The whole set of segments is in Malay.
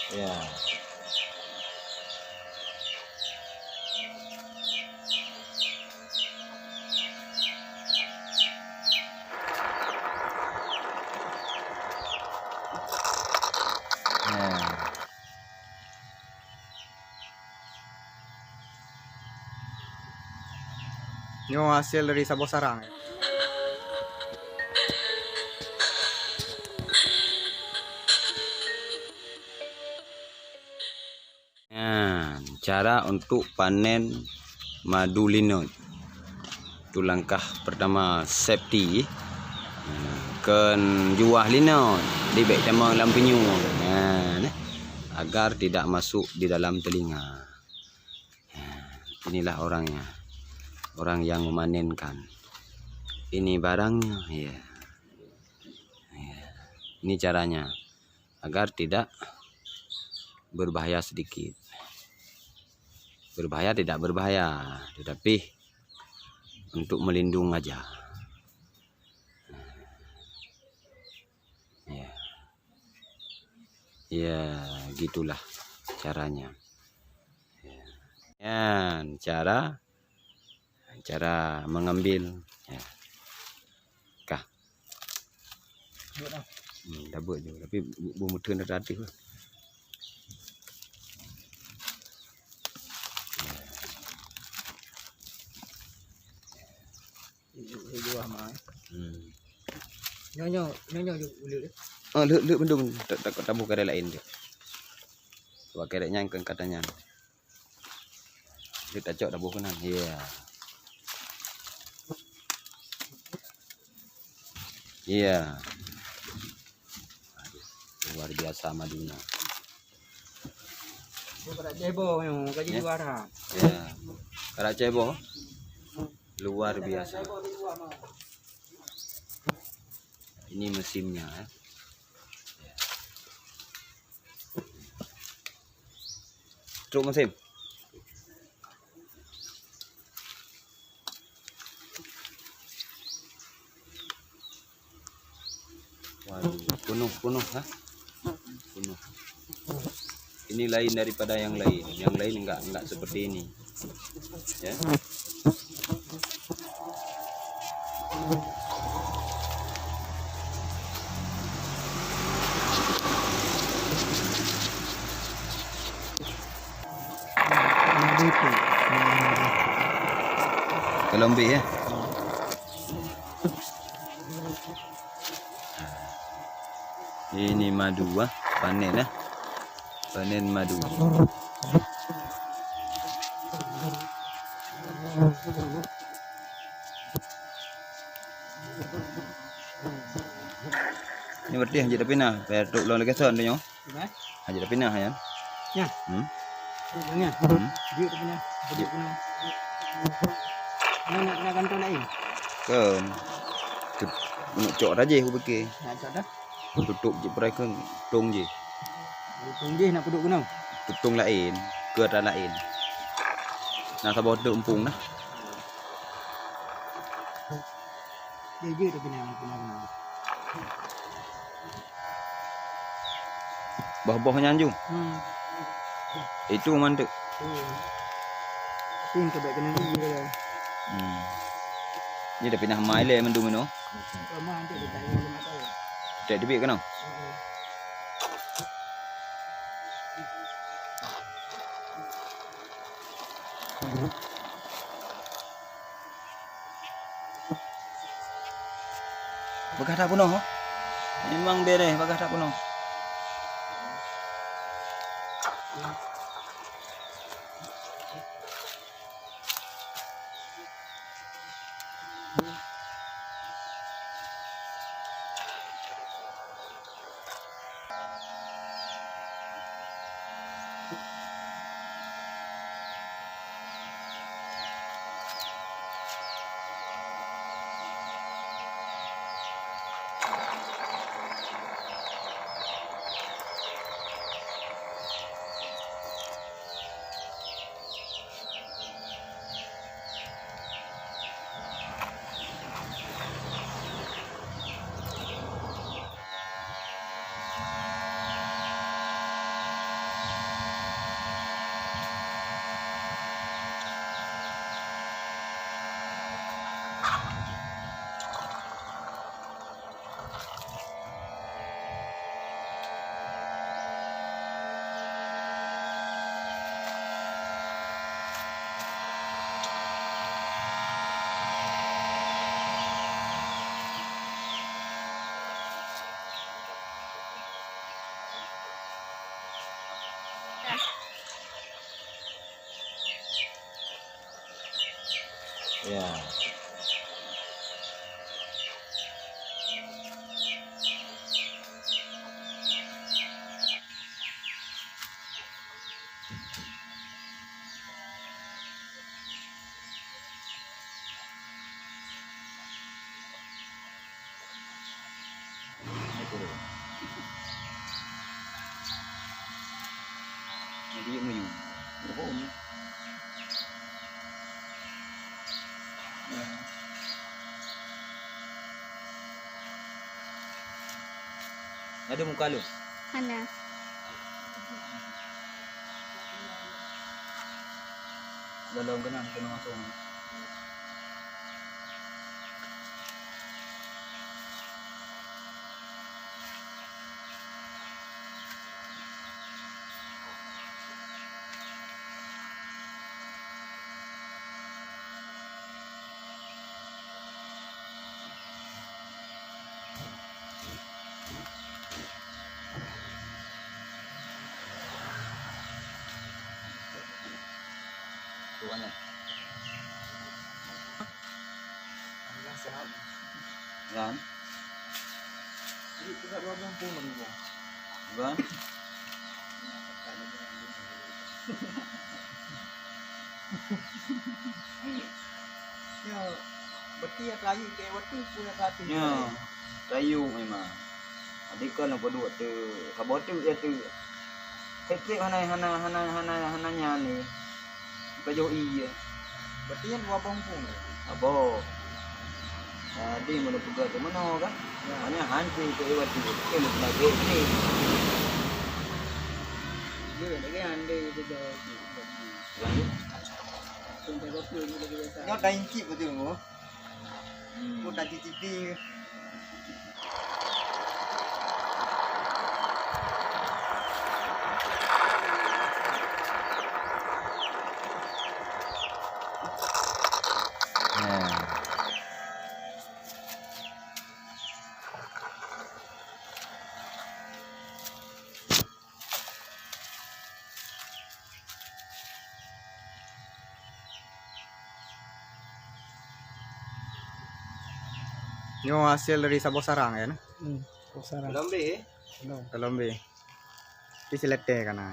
Ya. Ini hasil dari Sabo Sarang. Cara untuk panen madu linut. Itu langkah pertama, safety. Ken juah linut di baik tema dalam penyu. Agar tidak masuk di dalam telinga. Inilah orangnya. Orang yang memanenkan. Ini barangnya, ya. Ini caranya agar tidak berbahaya sedikit. Berbahaya tidak berbahaya, tetapi untuk melindung aja. Ya, gitulah caranya. Ya, cara mengambil. Ya. Kah? Dabut je, tapi bumbu turun relatif lah. Jual mai. Nyonya ulit. Lek bendung tak tabu kare lain dia. Buat kereknya yang katanya. Dia tak cok tabu kanan. Ya. Iya. Luar biasa madunya. Pada cebo yang gaji juara. Ya. Kalau cebo luar biasa. Ini mesinnya. Truk mesin. Waduh, penuh, ha? Penuh. Ini lain daripada yang lain. Yang lain enggak seperti ini. Ya. Kelombe ya. Ini madu panen panen madu. Ini berarti hanya pinah, petuk lo lagi son tu nyo. Hanya pinah ya. Ya. Ini. Dia pinah. Dia pinah. Nak kantong lain. Kan. Nak cok aja aku pakai. Nak cok dah. Tutup je perai kan, tung je. Tung je nak peduk kenau. Tutung lain, keran lain. Nak sabar duk empung dah. Dia je tu pinah. Bawah-bawahnya anjung. Itu mantap. Ini kebek kena ni dia. Ni dah pindah mai le mendung no. Ramah nanti dia tanya dia tahu. Tak debit kan? Bagah tak penuh. Memang beres bagah tak penuh. Ya. Jadi mau bohong. Ada muka lu? Mana? Dalam kenang kena masuk. Tuan ya. Kan? Jadi tidak 20 ribu. Kan? Ya, berarti ya kayu kayak waktu punya hati. Ya. Kayu memang. Adik kan apa dua tu. Kabut tu ya tu. Kecik hananya ni. Kayu iya. Berarti yang 2 bongkung. Apa? Jadi mana pegang ke mana kan? Hanya hanci ke iwat tu. Ke lu lagi ni. Dia lagi andai itu dah. Lanjut. Sampai waktu ni lagi biasa. Kau dah incip betul mu? Kau dah cicipi. Ini hasil dari Sabah Sarang ya, nah? Sarang. Lambe. Kalau be, ini selete kana.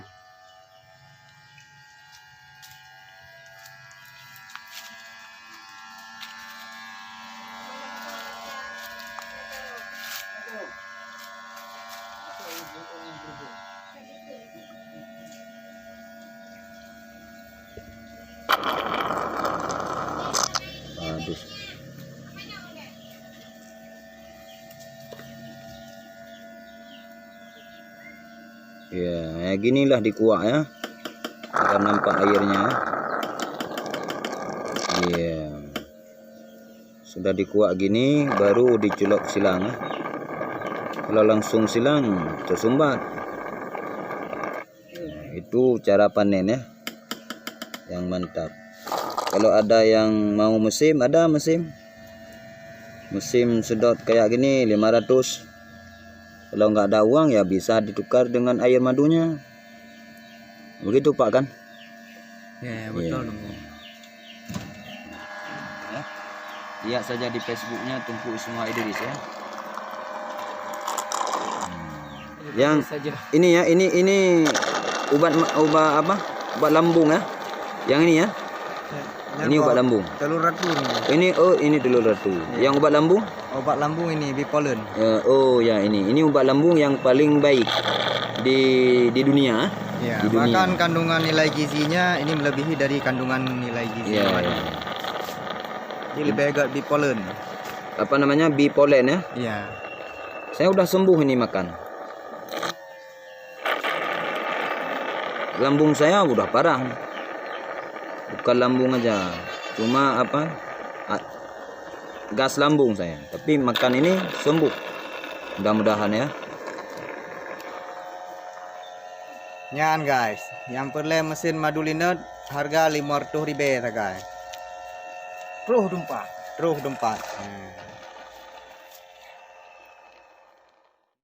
Aduh. Ya, ginilah dikuak ya. Akan nampak airnya. Ya. Sudah dikuak gini baru diculok silang ya. Kalau langsung silang tersumbat. Itu cara panen ya. Yang mantap. Kalau ada yang mau musim, ada musim. Musim sedot kayak gini 500. Kalau nggak ada uang ya bisa ditukar dengan air madunya. Begitu Pak kan? Ya betul. Ya. Lihat saja di Facebooknya Tungku Ismail Idris ya. Yang ini ya, ini obat apa? Obat lambung ya. Yang ini ya. Ini obat lambung. Telur ratu nih. Ini telur ratu. Yang obat lambung? Obat lambung ini bipolen. Oh ya ini obat lambung yang paling baik di dunia. Ya, Di dunia. bahkan kandungan nilai gizinya ini melebihi dari kandungan nilai gizi. Ya, yang ada. ya. Ini lebih agak bipolen. Apa namanya bipolen ya? Iya. Saya udah sembuh ini makan. Lambung saya udah parah. Bukan lambung aja, cuma apa? Gas lambung saya. Tapi makan ini sembuh. Mudah-mudahan ya. Nyan guys, yang perlu mesin madulinot harga 500 ribu guys. Terus dumpa. Terus 4.